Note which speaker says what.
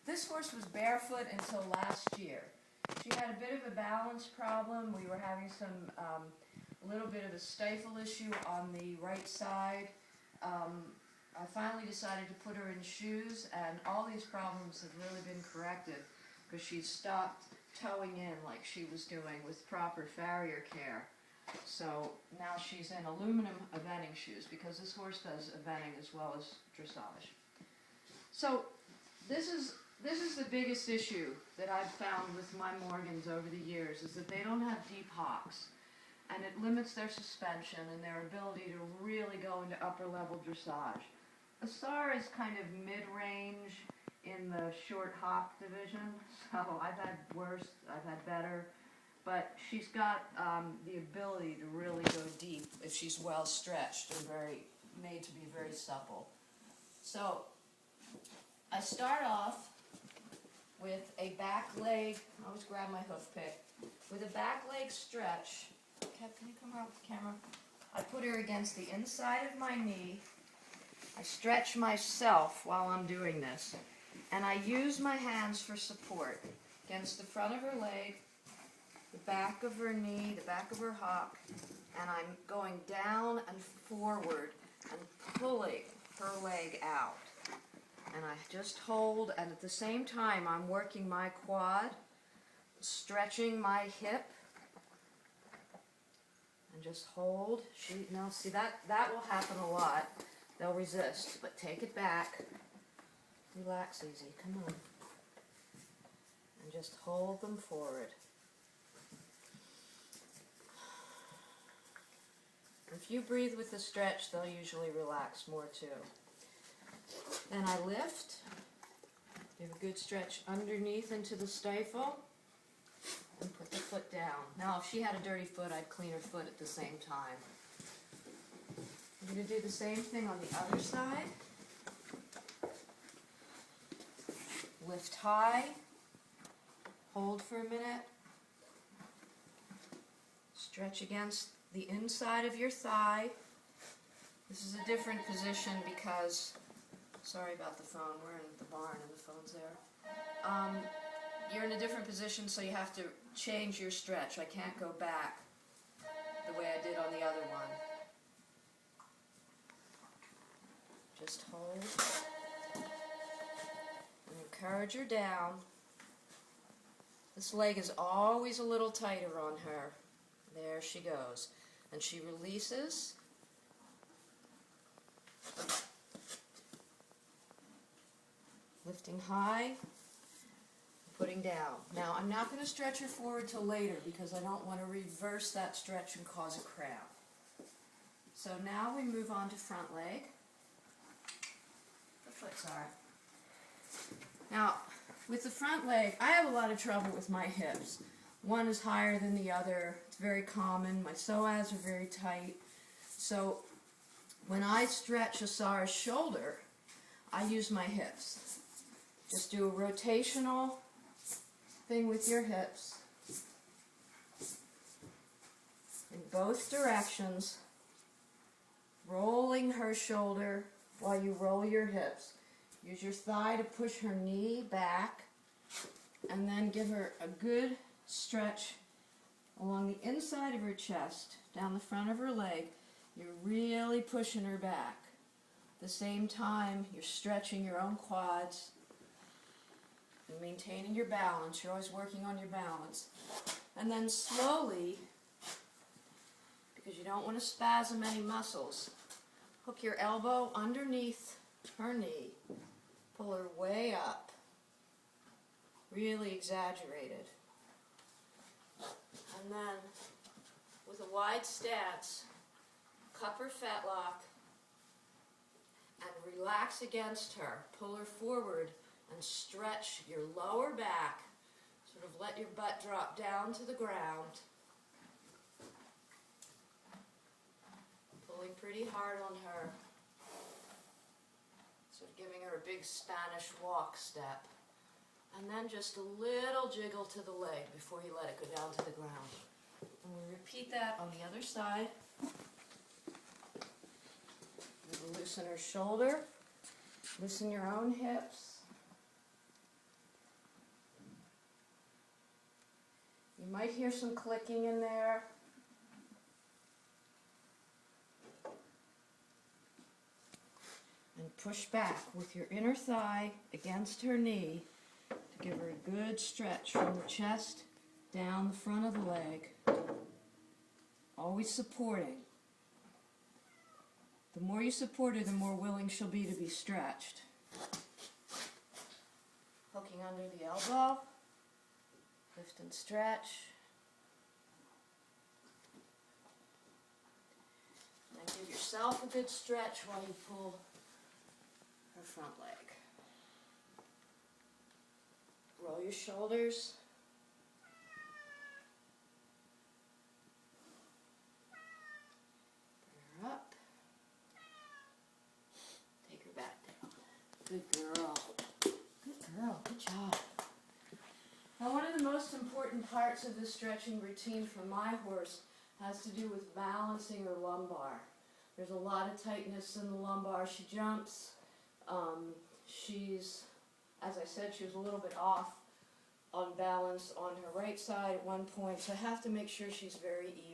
Speaker 1: This horse was barefoot until last year. She had a bit of a balance problem. We were having a little bit of a stifle issue on the right side. I finally decided to put her in shoes, and all these problems have really been corrected because she stopped toeing in like she was doing with proper farrier care. So now she's in aluminum eventing shoes because this horse does eventing as well as dressage. So this is the biggest issue that I've found with my Morgans over the years, is that they don't have deep hocks, and it limits their suspension and their ability to really go into upper level dressage. Asar is kind of mid-range in the short hock division, so I've had worse, I've had better, but she's got the ability to really go deep if she's well stretched and made to be very supple. So I start off with a back leg, I always grab my hoof pick, with a back leg stretch. Kev, can you come around with the camera? I put her against the inside of my knee. I stretch myself while I'm doing this, and I use my hands for support against the front of her leg, the back of her knee, the back of her hock, and I'm going down and forward and pulling her leg out. And I just hold, and at the same time I'm working my quad, stretching my hip, and just hold. Now see, that will happen a lot. They'll resist, but take it back. Relax easy, come on. And just hold them forward. If you breathe with the stretch, they'll usually relax more too. Then I lift, give a good stretch underneath into the stifle, and put the foot down. Now if she had a dirty foot, I'd clean her foot at the same time. I'm going to do the same thing on the other side. Lift high, hold for a minute, stretch against the inside of your thigh. This is a different position because, sorry about the phone, we're in the barn and the phone's there. You're in a different position, so you have to change your stretch. I can't go back the way I did on the other one. Just hold and encourage her down. This leg is always a little tighter on her. There she goes. And she releases. Lifting high, putting down. Now I'm not going to stretch her forward till later because I don't want to reverse that stretch and cause a cramp. So now we move on to front leg. The foot's alright. Now, with the front leg, I have a lot of trouble with my hips. One is higher than the other. It's very common. My psoas are very tight. So when I stretch Asar's shoulder, I use my hips. Just do a rotational thing with your hips in both directions, rolling her shoulder while you roll your hips. Use your thigh to push her knee back, and then give her a good stretch along the inside of her chest, down the front of her leg. You're really pushing her back. At the same time, you're stretching your own quads and maintaining your balance. You're always working on your balance. And then slowly, because you don't want to spasm any muscles, hook your elbow underneath her knee. Pull her way up. Really exaggerated. And then, with a wide stance, cup her fetlock and relax against her. Pull her forward and stretch your lower back. Sort of let your butt drop down to the ground. Pulling pretty hard on her. Sort of giving her a big Spanish walk step. And then just a little jiggle to the leg before you let it go down to the ground. And we repeat that on the other side. Loosen her shoulder. Loosen your own hips. You might hear some clicking in there. And push back with your inner thigh against her knee to give her a good stretch from the chest down the front of the leg. Always supporting. The more you support her, the more willing she'll be to be stretched. Hooking under the elbow. Lift and stretch. And give yourself a good stretch while you pull her front leg. Roll your shoulders. Bring her up. Take her back down. Good girl. Good girl. Good job. Now, one of the most important parts of this stretching routine for my horse has to do with balancing her lumbar. There's a lot of tightness in the lumbar. She jumps. As I said, she was a little bit off on balance on her right side at one point, so I have to make sure she's very even.